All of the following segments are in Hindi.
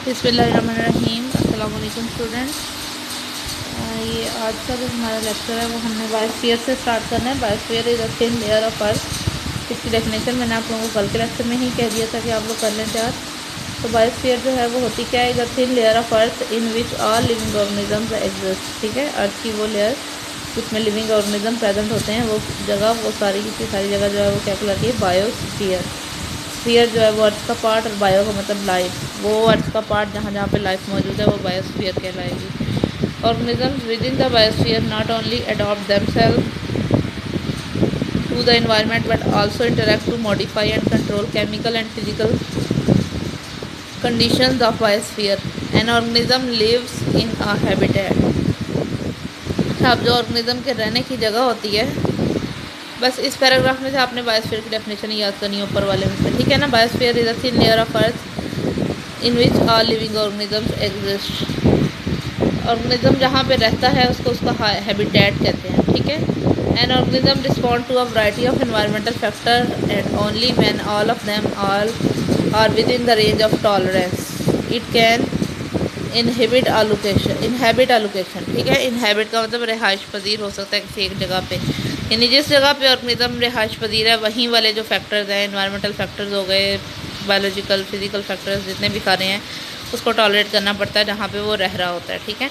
बिस्मिल्लाहिर्रहमानिर्रहीम। अस्सलाम वालेकुम स्टूडेंट्स। ये आज का जो हमारा लेक्चर है वो हमने बायोस्फीयर से स्टार्ट करना है। Biosphere is a thin layer of earth. इसकी डेफिनेशन मैंने आप लोगों को कल के लेक्चर में ही कह दिया था कि आप लोग कर लें तैयार। तो बायोस्फीयर जो है वो होती क्या है? Is a thin layer of earth in which all living organisms exist. ठीक है, अर्थ की वो लेयर जिसमें लिविंग ऑर्गेनिज्म प्रेजेंट होते हैं, वो जगह, वो सारी की सारी जगह जो है वो क्या कहलाती है? बायोस्फीयर। स्फीयर जो है वो अर्थ का पार्ट, और बायो का मतलब लाइफ, वो अर्थ का पार्ट जहाँ जहाँ पे लाइफ मौजूद है वो बायोस्फीयर कहलाएगी। Organisms within the biosphere not only adopt themselves to the environment but also interact to modify and control chemical and physical conditions of biosphere. An organism lives in a habitat. अब जो ऑर्गेनिज्म के रहने की जगह होती है, बस इस पैराग्राफ में से आपने बायोस्फीयर की डेफिनेशन याद करनी है ऊपर वाले में से, ठीक है ना। Biosphere is a thin layer of earth in which all living organisms exist. Organism जहाँ पे रहता है उसको उसका हैबिटेट कहते हैं, ठीक है। An organism respond to a variety of environmental factor and only when all of them all are within the range of tolerance it can inhabit a location, ठीक है। इनहेबिट का मतलब रिहाइश पजीर हो सकता है किसी एक जगह पे, यानी जिस जगह पे ऑर्गेनिज्म रिहाइश पजीर है वहीं वाले जो फैक्टर्स हैं, एनवायरमेंटल फैक्टर्स हो गए, बायोलॉजिकल फिजिकल फैक्टर्स जितने भी सारे हैं, उसको टॉलरेट करना पड़ता है जहाँ पे वो रह रहा होता है, ठीक है।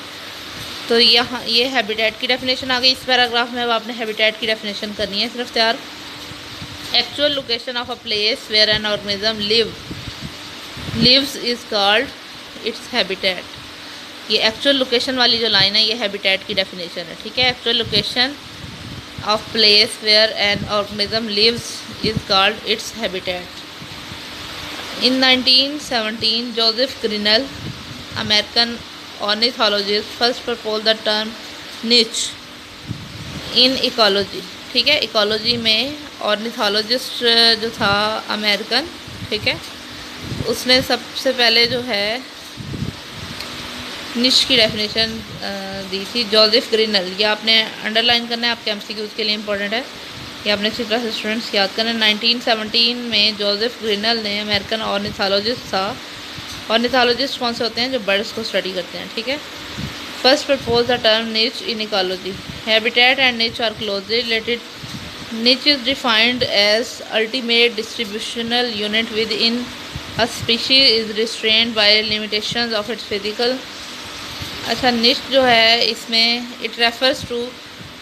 तो यहाँ ये हैबिटेट की डेफिनेशन आ गई इस पैराग्राफ में। अब आपने हैबिटेट की डेफिनेशन करनी है सिर्फ तैयार। Actual location of a place where an organism lives is called its habitat. ये एक्चुअल लोकेशन वाली जो लाइन है ये हैबिटेट की डेफिनेशन है, ठीक है। Actual location of place where an organism lives is called its habitat. In 1917, Joseph Grinnell, American ornithologist, first proposed the term niche in ecology, ठीक है। इकोलॉजी में ऑर्निथोलॉजिस्ट जो था अमेरिकन, ठीक है, उसने सबसे पहले जो है निश की डेफिनेशन दी थी। जोसेफ ग्रिनल, ये आपने अंडरलाइन करना है, आपके एमसीक्यूज़ के लिए इंपॉर्टेंट है, ये आपने अच्छी तरह से स्टूडेंट्स याद करें। 1917 में जोसेफ ग्रिनल ने, अमेरिकन ऑर्निथोलॉजिस्ट था। ऑर्निथोलॉजिस्ट कौन से होते हैं? जो बर्ड्स को स्टडी करते हैं, ठीक है। First propose the term niche in ecology. Habitat and niche are closely related. Niche is defined as ultimate distributional unit within a species is restrained by limitations of its physical. अच्छा, निच जो है इसमें इट रेफर्स टू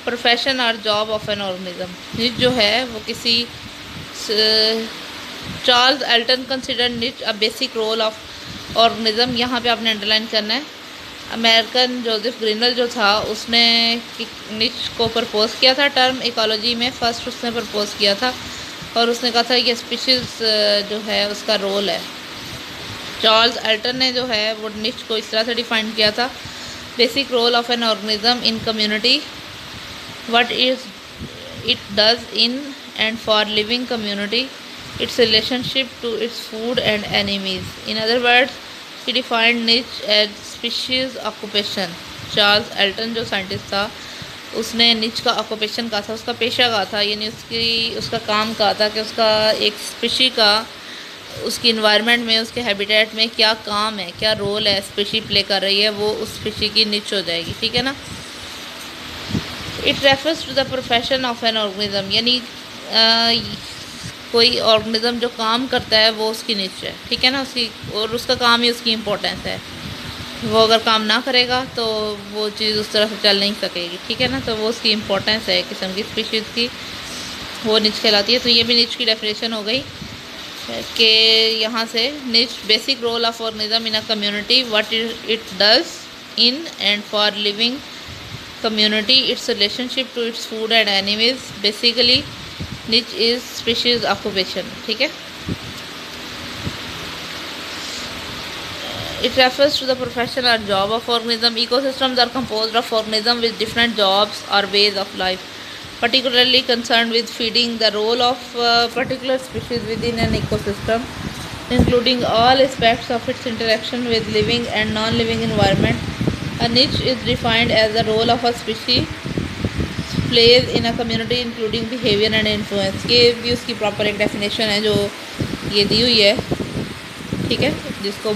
प्रोफेशन और job of an organism. Niche जो है वो किसी, Charles Elton consider niche a basic role of organism. यहाँ पे आपने अंडरलाइन करना है। अमेरिकन जोसेफ ग्रिनल जो था उसने निच को प्रपोज किया था टर्म इकोलॉजी में, फर्स्ट उसने प्रपोज किया था और उसने कहा था ये स्पीशीज़ जो है उसका रोल है। चार्ल्स एल्टन ने जो है वो निच को इस तरह से डिफाइन किया था, basic role of an organism in community, what is it does in and for living community, its relationship to its food and enemies. In other words, he defined niche as species occupation. Charles Elton जो साइंटिस्ट था उसने निच का ऑक्यूपेशन कहा था, उसका पेशा कहा था, यानी उसका काम कहा था कि उसका एक स्पीशी का उसकी इन्वायरमेंट में, उसके हैबिटेट में क्या काम है, क्या रोल है स्पीशी प्ले कर रही है, वो उस स्पीशी की निच हो जाएगी, ठीक है ना। It refers to the profession of an organism, यानी कोई ऑर्गेनिज्म जो काम करता है वो उसकी निच है, ठीक है ना, उसकी, और उसका काम ही उसकी इम्पोर्टेंस है। वो अगर काम ना करेगा तो वो चीज़ उस तरह से चल नहीं सकेगी, ठीक है ना। तो वो उसकी इम्पोर्टेंस है किस्म की स्पीशीज़ की, वो निच कहलाती है। तो ये भी निच की डेफिनेशन हो गई कि यहाँ से niche basic role of organism in a community, what it does in and for living community, its relationship to its food and enemies. Basically niche is species occupation, ठीक है। It refers to the profession or job of organism. Ecosystems are composed of organisms with different jobs or ways of life, particularly concerned with feeding. The role of particular species within an ecosystem, including all aspects of its interaction with living and non-living environment. A niche is defined as the role of a species plays in a community including behavior and influence. ये भी उसकी प्रॉपर एक डेफिनेशन है जो ये दी हुई है, ठीक है, जिसको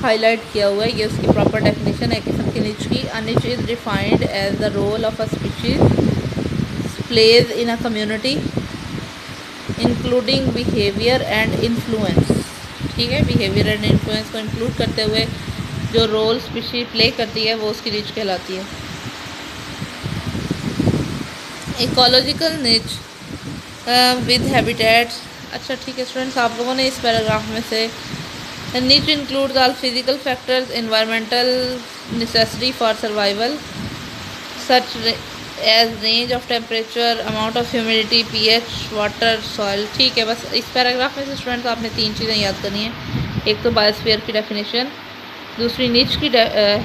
हाईलाइट किया हुआ है, ये उसकी प्रॉपर डेफिनेशन है किस्म की निच की। A niche is defined as the role of a species plays in a community including behaviour and influence. ठीक है, बिहेवियर एंड इन्फ्लुएंस को इंक्लूड करते हुए जो रोल स्पीशीज प्ले करती है वो उसकी निच कहलाती है। इकोलॉजिकल निच विद हैबिटेट्स। अच्छा ठीक है स्टूडेंट्स, आप लोगों ने इस पैराग्राफ में से niche includes all physical factors environmental necessary for survival such as range of temperature, amount of humidity, pH, water, soil। ठीक है, बस इस पैराग्राफ में से स्टूडेंट्स आपने 3 चीज़ें याद करनी है। एक तो बायोस्फीयर की डेफिनेशन, दूसरी निच की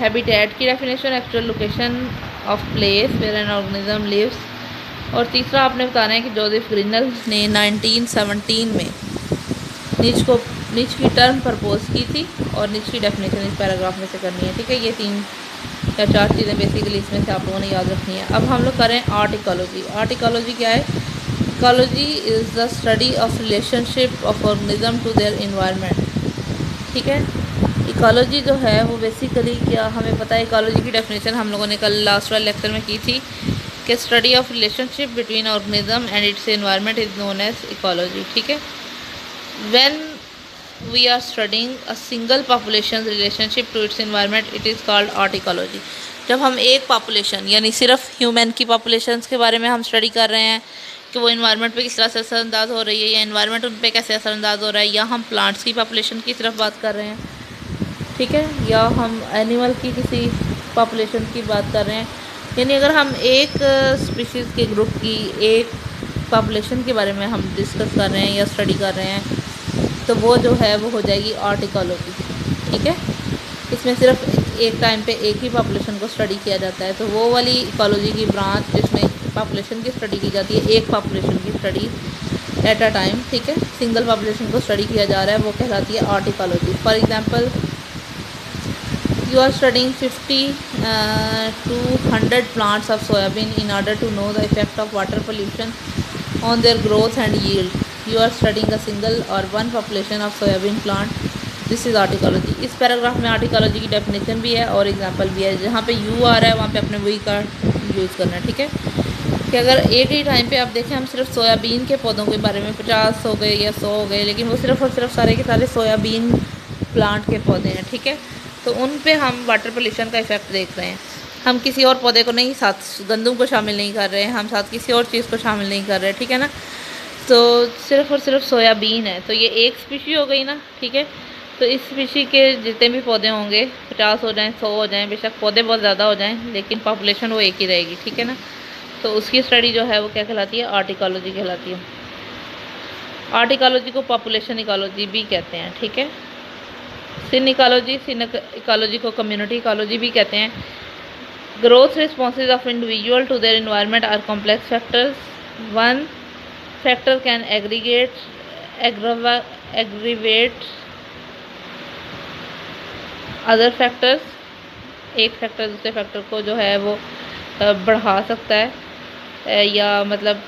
हैबिटेट की definition, actual location of place where an organism lives, और तीसरा आपने बताना है कि जोसेफ ग्रीनल ने 1917 में निच की टर्म प्रपोज की थी और निच की डेफिनेशन इस पैराग्राफ में से करनी है। ठीक है, ये 3 या 4 चीज़ें बेसिकली इसमें से आप लोगों ने याद रखनी है। अब हम लोग करें आर्ट इकोलॉजी। आर्ट इकोलॉजी क्या है? Ecology is the study of relationship of organism to their environment. ठीक है, इकोलॉजी जो है वो बेसिकली क्या, हमें पता है इकोलॉजी की डेफिनेशन हम लोगों ने कल लास्ट वाले लेक्चर में की थी कि study of relationship between organism and its environment is known as ecology. ठीक है, when we are studying a single population relationship to its environment it is called autecology. जब हम एक पॉपुलेशन यानी सिर्फ ह्यूमन की पॉपुलेशंस के बारे में हम स्टडी कर रहे हैं कि वो इन्वायरमेंट पे किस तरह से असरअंदाज हो रही है या इन्वायरमेंट उन पे कैसे असरअंदाज हो रहा है, या हम प्लांट्स की पॉपुलेशन की सिर्फ बात कर रहे हैं, ठीक है, या हम एनिमल की किसी पॉपुलेशन की बात कर रहे हैं, यानी अगर हम एक स्पीशीज़ के ग्रुप की एक पॉपुलेशन के बारे में हम डिस्कस कर रहे हैं या स्टडी कर रहे हैं तो वो जो है वो हो जाएगी आर्ट इकोलॉजी। ठीक है, इसमें सिर्फ एक टाइम पे एक ही पॉपुलेशन को स्टडी किया जाता है, तो वो वाली इकोलॉजी की ब्रांच जिसमें पॉपुलेशन की स्टडी की जाती है, एक पॉपुलेशन की स्टडी एट अ टाइम, ठीक है, सिंगल पॉपुलेशन को स्टडी किया जा रहा है, वो कहलाती है art ecology. For example you are studying 50 to 100 plants of soybean in order to know the effect of water pollution on their growth and yield. You are studying a single or one population of soybean plant. This is art ecology। इस पैराग्राफ में आर्ट इकोलॉजी की डेफिनेशन भी है और एग्जांपल भी है। जहाँ पे यू आ रहा है वहाँ पे अपने वही का यूज़ करना है। ठीक है, कि अगर एक ही टाइम पे आप देखें हम सिर्फ सोयाबीन के पौधों के बारे में 50 हो गए या 100 हो गए, लेकिन वो सिर्फ और सिर्फ सारे के सारे सोयाबीन प्लांट के पौधे हैं। ठीक है, तो उन पे हम वाटर पोल्यूशन का इफ़ेक्ट देख रहे हैं। हम किसी और पौधे को नहीं, साथ गंदम को शामिल नहीं कर रहे हैं, हम साथ किसी और चीज़ को शामिल नहीं कर रहे, ठीक है ना। तो सिर्फ और सिर्फ सोयाबीन है, तो ये एक स्पीशी हो गई ना। ठीक है, तो इस स्पीशी के जितने भी पौधे होंगे 50 हो जाएं, 100 हो जाएं, बेशक पौधे बहुत ज़्यादा हो जाएं, लेकिन पॉपुलेशन वो एक ही रहेगी। ठीक है ना, तो उसकी स्टडी जो है वो क्या कहलाती है? आर्ट इकोलॉजी कहलाती है। आर्ट इकोलॉजी को पॉपुलेशन इकोलॉजी भी कहते हैं। ठीक है, सिन इकोलॉजी को कम्युनिटी इकोलॉजी भी कहते हैं। Growth responses of individual to their environment are complex factors. One factor can aggravate other factors. एक फैक्टर दूसरे फैक्टर को जो है वो बढ़ा सकता है, या मतलब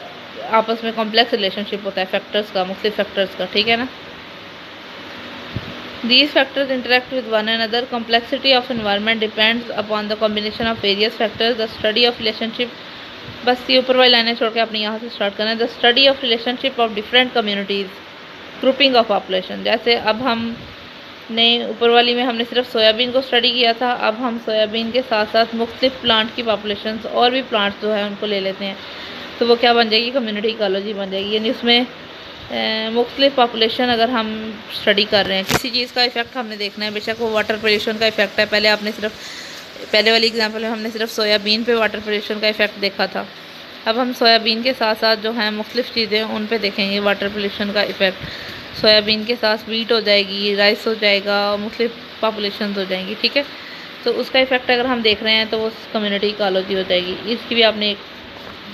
आपस में कॉम्प्लेक्स रिलेशनशिप होता है फैक्टर्स का, मुख्तलिफ फैक्टर्स का। ठीक है ना, these factors interact with one another. Complexity of environment depends upon the combination of various factors. The study of relationship, बस ये ऊपर वाली लाइनें छोड़ के आपने यहाँ से स्टार्ट करना है। The study of relationship of different communities, grouping of population. जैसे अब हमने ऊपर वाली में हमने सिर्फ सोयाबीन को स्टडी किया था, अब हम सोयाबीन के साथ साथ मुख्तलिफ प्लांट की पॉपुलेशंस और भी प्लांट्स जो है उनको ले लेते हैं, तो वो क्या बन जाएगी? कम्युनिटी इकोलॉजी बन जाएगी। यानी उसमें मुख्तलिफ पॉपुलेशन अगर हम स्टडी कर रहे हैं, किसी चीज़ का इफ़ेक्ट हमने देखना है, बेशक वो वाटर पोल्यूशन का इफ़ेक्ट है। पहले आपने सिर्फ पहले वाली एग्जांपल में हमने सिर्फ सोयाबीन पे वाटर पोल्यूशन का इफ़ेक्ट देखा था, अब हम सोयाबीन के साथ साथ जो हैं मुख्तलिफ चीज़ें उन पे देखेंगे वाटर पोल्यूशन का इफ़ेक्ट। सोयाबीन के साथ वीट हो जाएगी, राइस हो जाएगा, और मुख्तलिफ पॉपुलेशन हो जाएंगी। ठीक है, तो उसका इफ़ेक्ट अगर हम देख रहे हैं तो वो कम्युनिटी इकोलॉजी हो जाएगी। इसकी भी आपने एक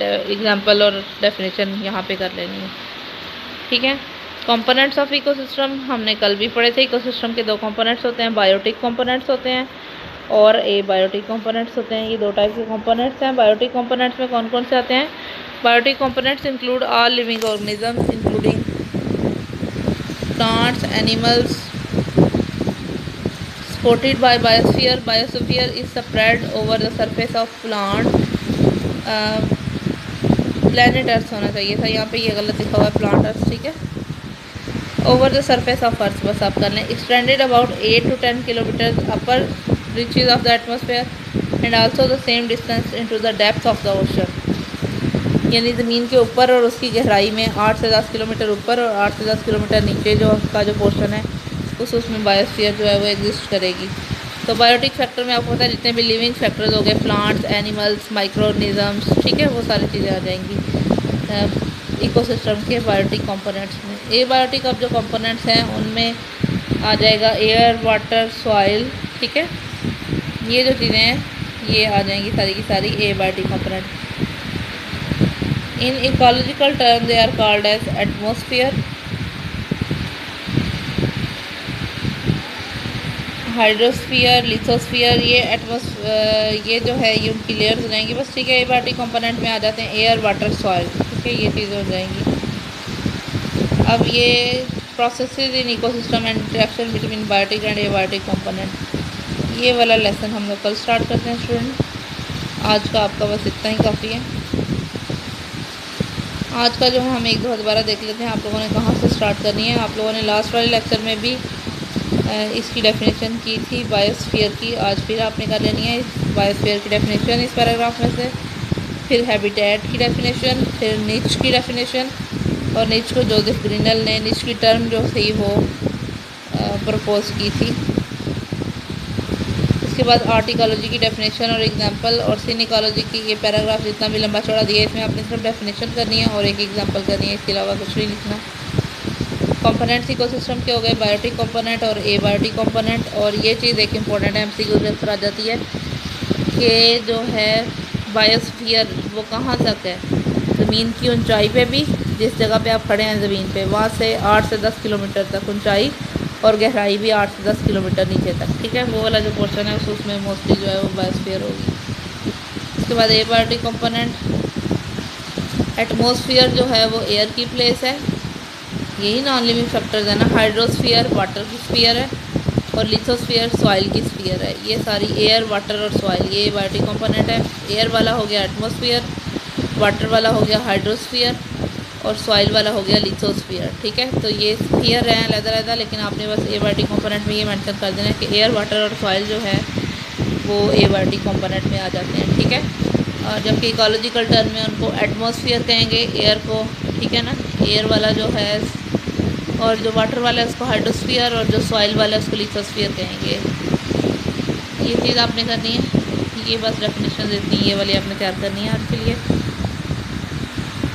एग्जांपल और डेफिनेशन यहाँ पे कर लेनी है। ठीक है, कंपोनेंट्स ऑफ इकोसिस्टम हमने कल भी पढ़े थे। इकोसिस्टम के 2 कंपोनेंट्स होते हैं, बायोटिक कंपोनेंट्स होते हैं और एबायोटिक कंपोनेंट्स होते हैं। ये 2 टाइप के कंपोनेंट्स हैं। बायोटिक कंपोनेंट्स में कौन कौन से आते हैं? Biotic components include all living organisms including plants, animals, coated by biosphere. Biosphere is spread over the surface of plant. Planet earth होना चाहिए था, यहाँ पे ये गलत लिखा हुआ है, प्लांट अर्थ, ठीक है। Over the surface of earth बस आप कर लें। Extended about 8 to 10 kilometre upper reaches of the atmosphere and also the same distance into the depth of the ocean. यानी ज़मीन के ऊपर और उसकी गहराई में 8 से 10 किलोमीटर ऊपर और 8 से 10 किलोमीटर नीचे जो का जो पोर्शन है उसमें बायोस्फीयर जो है वो एग्जिस्ट करेगी। तो बायोटिक फैक्टर में आपको पता है जितने भी लिविंग फैक्टर्स हो गए, प्लांट्स, एनिमल्स, माइक्रो ऑर्गेनिजम्स, ठीक है, वो सारी चीज़ें आ जाएंगी इकोसिस्टम के बायोटिक कंपोनेंट्स में। एबायोटिक अब जो कंपोनेंट्स हैं उनमें आ जाएगा एयर, वाटर, सॉइल, ठीक है, ये जो चीज़ें हैं ये आ जाएंगी सारी की सारी abiotic component. In ecological term they are called as atmosphere, hydrosphere, lithosphere. ये जो है ये उनकी लेयर्स हो जाएंगी बस, ठीक है। एबायोटिक कंपोनेंट में आ जाते हैं एयर, वाटर, सॉइल, ठीक है, ये चीज़ें हो जाएंगी। अब ये processes in ecosystem and interaction between biotic and abiotic component, ये वाला लेसन हम लोग कल स्टार्ट करते हैं स्टूडेंट। आज का आपका बस इतना ही काफ़ी है। आज का जो हम एक दो दोबारा देख लेते हैं आप लोगों ने कहाँ से स्टार्ट करनी है। आप लोगों ने लास्ट वाले लेक्चर में भी इसकी डेफिनेशन की थी बायोस्फीयर की, आज फिर आपने कर लेनी है बायोस्फीयर की डेफिनेशन इस पैराग्राफ में से, फिर हैबिटेट की डेफिनेशन, फिर निच की डेफिनेशन, और निच को जोसेफ ग्रीनल ने निच की टर्म जो थी वो प्रपोज की थी। इसके बाद आर्ट इकोलॉजी की डेफिनेशन और एग्जांपल, और सीन इकोलॉजी की ये पैराग्राफ जितना भी लंबा चौड़ा दिया है इसमें आपने सिर्फ डेफिनेशन करनी है और एक एग्जांपल करनी है, इसके अलावा कुछ नहीं लिखना। कंपोनेंट्स इकोसिस्टम के हो गए बायोटिक कंपोनेंट और एबायोटिक कंपोनेंट। और ये चीज़ एक इम्पॉर्टेंट एमसीक्यू में आ जाती है कि जो है बायोस्फीयर वो कहाँ तक है, ज़मीन की ऊंचाई पे भी, जिस जगह पे आप खड़े हैं ज़मीन पे वहाँ से 8 से 10 किलोमीटर तक ऊंचाई, और गहराई भी 8 से 10 किलोमीटर नीचे तक, ठीक है। वो वाला जो पोर्शन है उसमें मोस्टली जो है वो बायोस्फीयर होगी। उसके बाद एबायोटिक कंपोनेंट, एटमॉस्फेयर जो है वो एयर की प्लेस है, यही नॉन लिविंग फैक्टर्स है ना। हाइड्रोस्फीयर वाटर की स्फीयर है, और लिथोस्फीयर सॉइल की स्फीयर है। ये सारी एयर, वाटर और सॉइल ये बायोटिक कंपोनेंट है। एयर वाला हो गया एटमॉस्फेयर, वाटर वाला हो गया हाइड्रोस्फीयर, और सॉइल वाला हो गया लिथोस्फीयर, ठीक है। तो ये स्फीयर हैं अलग-अलग, लेकिन आपने बस एबायोटिक कंपोनेंट में ये मेंशन कर देना है कि एयर, वाटर और सॉइल जो है वो एबायोटिक कंपोनेंट में आ जाते हैं, ठीक है। और जबकि इकोलॉजिकल टर्म में उनको एटमॉस्फेयर कहेंगे एयर को, ठीक है ना, एयर वाला जो है, और जो वाटर वाला है उसको हाइड्रोस्फीयर, और जो सॉइल वाला है उसको लिथोस्फीयर कहेंगे। ये चीज़ आपने करनी है, ये बस डेफिनेशन इतनी ये वाली आपने तैयार करनी है आज के लिए।